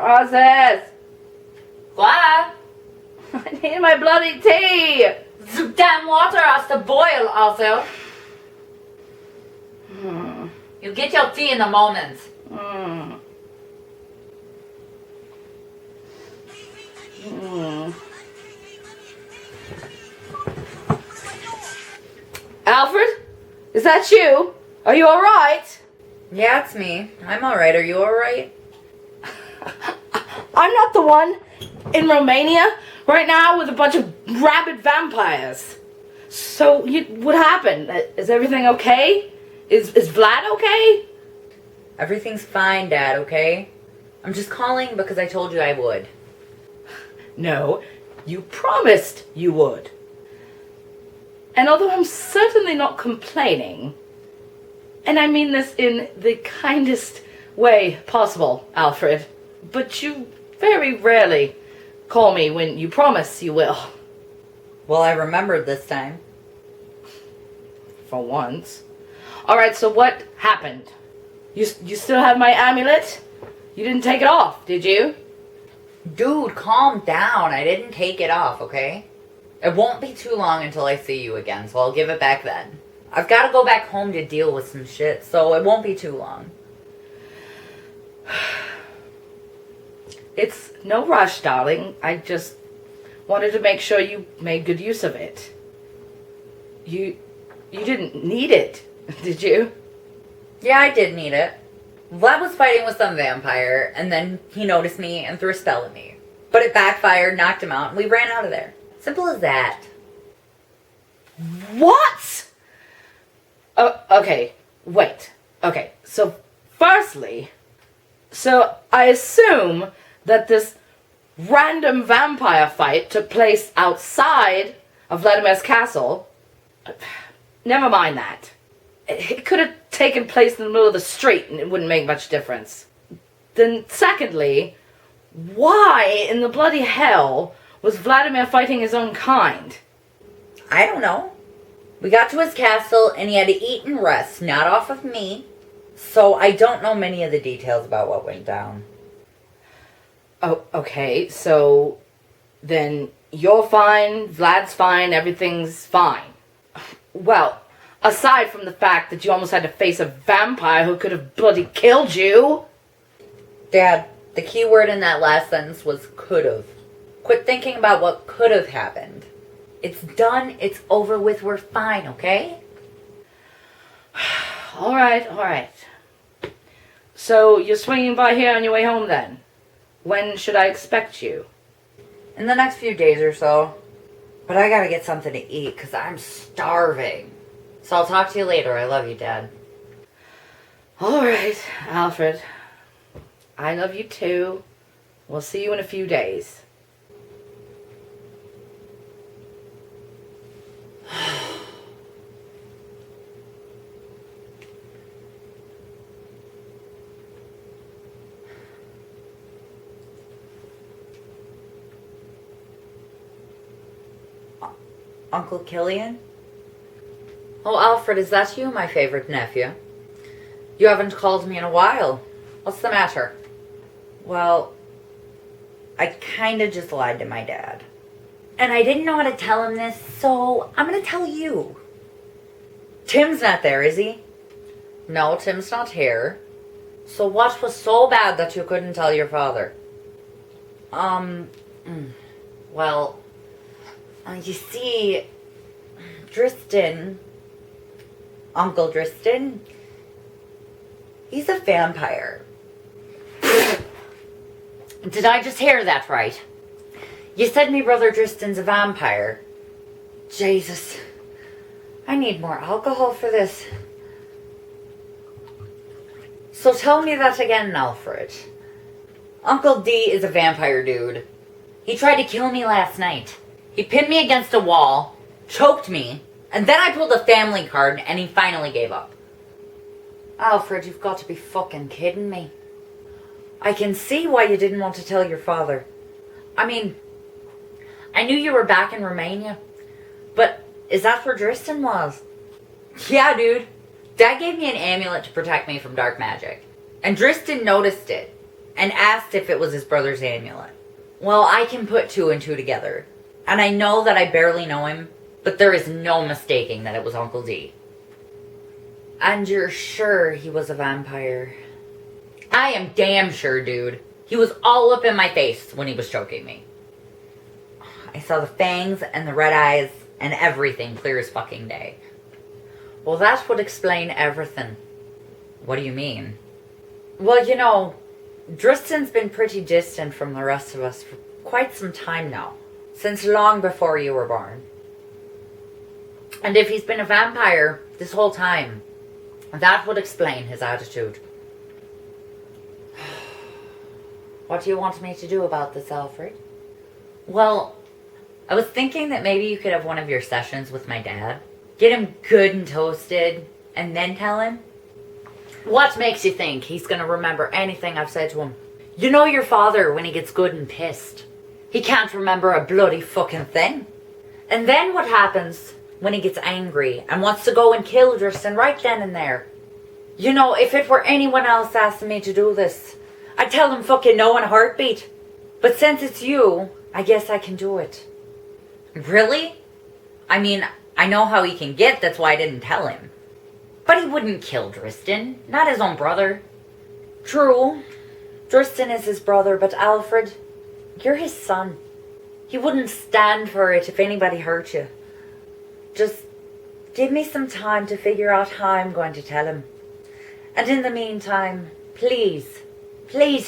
Process! What? I need my bloody tea! The damn water has to boil also. You get your tea in a moment. Alfred? Is that you? Are you alright? Yeah, it's me. I'm alright. Are you alright? I'm not the one in Romania right now with a bunch of rabid vampires. So, what happened? Is everything okay? Is Vlad okay? Everything's fine, Dad, okay? I'm just calling because I told you I would. No, you promised you would. And although I'm certainly not complaining, and I mean this in the kindest way possible, Alfred, but you very rarely call me when you promise you will. Well, I remembered this time. For once. Alright, so what happened? You still have my amulet? You didn't take it off, did you? Dude, calm down. I didn't take it off, okay? It won't be too long until I see you again, so I'll give it back then. I've got to go back home to deal with some shit, so it won't be too long. It's no rush, darling. I just wanted to make sure you made good use of it. You didn't need it, did you? Yeah, I did need it. Vlad was fighting with some vampire, and then he noticed me and threw a spell at me. But it backfired, knocked him out, and we ran out of there. Simple as that. What? Oh, okay, wait. Okay, so firstly, I assume that this random vampire fight took place outside of Vladimir's castle. Never mind that. It could have taken place in the middle of the street and it wouldn't make much difference. Then secondly, why in the bloody hell was Vladimir fighting his own kind? I don't know. We got to his castle and he had to eat and rest, not off of me. So I don't know many of the details about what went down. Oh, okay, so then you're fine, Vlad's fine, everything's fine. Well, aside from the fact that you almost had to face a vampire who could have bloody killed you. Dad, the key word in that last sentence was could've. Quit thinking about what could've happened. It's done, it's over with, we're fine, okay? Alright. So, you're swinging by here on your way home then? When should I expect you? In the next few days or so. But I gotta get something to eat, because I'm starving. So I'll talk to you later. I love you, Dad. Alright, Alfred. I love you too. We'll see you in a few days. Uncle Cillian? Oh, Alfred, is that you, my favorite nephew? You haven't called me in a while. What's the matter? Well, I kinda just lied to my dad. And I didn't know how to tell him this, so I'm gonna tell you. Tim's not there, is he? No, Tim's not here. So what was so bad that you couldn't tell your father? Well, you see, Dristan, Uncle Dristan, he's a vampire. Did I just hear that right? You said me brother Dristan's a vampire. Jesus, I need more alcohol for this. So tell me that again, Alfred. Uncle D is a vampire dude. He tried to kill me last night. He pinned me against a wall, choked me, and then I pulled a family card and he finally gave up. Alfred, you've got to be fucking kidding me. I can see why you didn't want to tell your father. I mean, I knew you were back in Romania, but is that where Dristan was? Yeah, dude. Dad gave me an amulet to protect me from dark magic. And Dristan noticed it. and asked if it was his brother's amulet. Well, I can put 2 and 2 together. And I know that I barely know him, but there is no mistaking that it was Uncle D. And you're sure he was a vampire? I am damn sure, dude. He was all up in my face when he was choking me. I saw the fangs and the red eyes and everything clear as fucking day. Well, that would explain everything. What do you mean? Well, you know, Dristan's been pretty distant from the rest of us for quite some time now. Since long before you were born. And if he's been a vampire this whole time, that would explain his attitude. What do you want me to do about this, Alfred? Well, I was thinking that maybe you could have one of your sessions with my dad. Get him good and toasted, and then tell him. What makes you think he's going to remember anything I've said to him? You know your father when he gets good and pissed. He can't remember a bloody fucking thing. And then what happens when he gets angry and wants to go and kill Tristan right then and there? You know, if it were anyone else asking me to do this, I'd tell them fucking no in a heartbeat. But since it's you, I guess I can do it. Really? I mean, I know how he can get, that's why I didn't tell him. But he wouldn't kill Tristan, not his own brother. True, Tristan is his brother, but Alfred, you're his son. He wouldn't stand for it if anybody hurt you. Just give me some time to figure out how I'm going to tell him. And in the meantime, please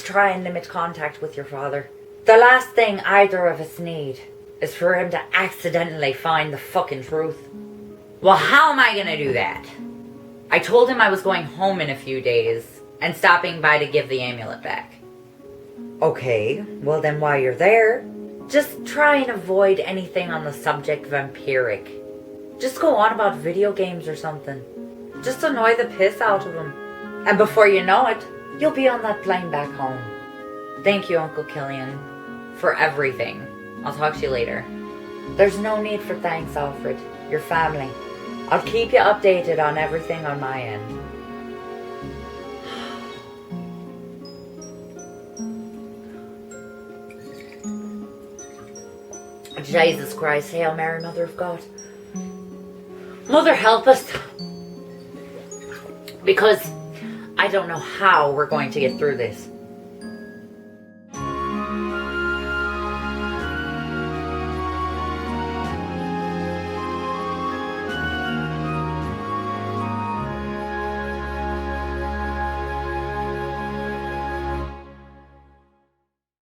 try and limit contact with your father. The last thing either of us need is for him to accidentally find the fucking truth. Well, how am I gonna do that? I told him I was going home in a few days and stopping by to give the amulet back. Okay, well then while you're there, just try and avoid anything on the subject vampiric. Just go on about video games or something. Just annoy the piss out of him. And before you know it, you'll be on that plane back home. Thank you, Uncle Cillian, for everything. I'll talk to you later. There's no need for thanks, Alfred. You're family. I'll keep you updated on everything on my end. Jesus Christ, Hail Mary, Mother of God. Mother, help us. Because I don't know how we're going to get through this.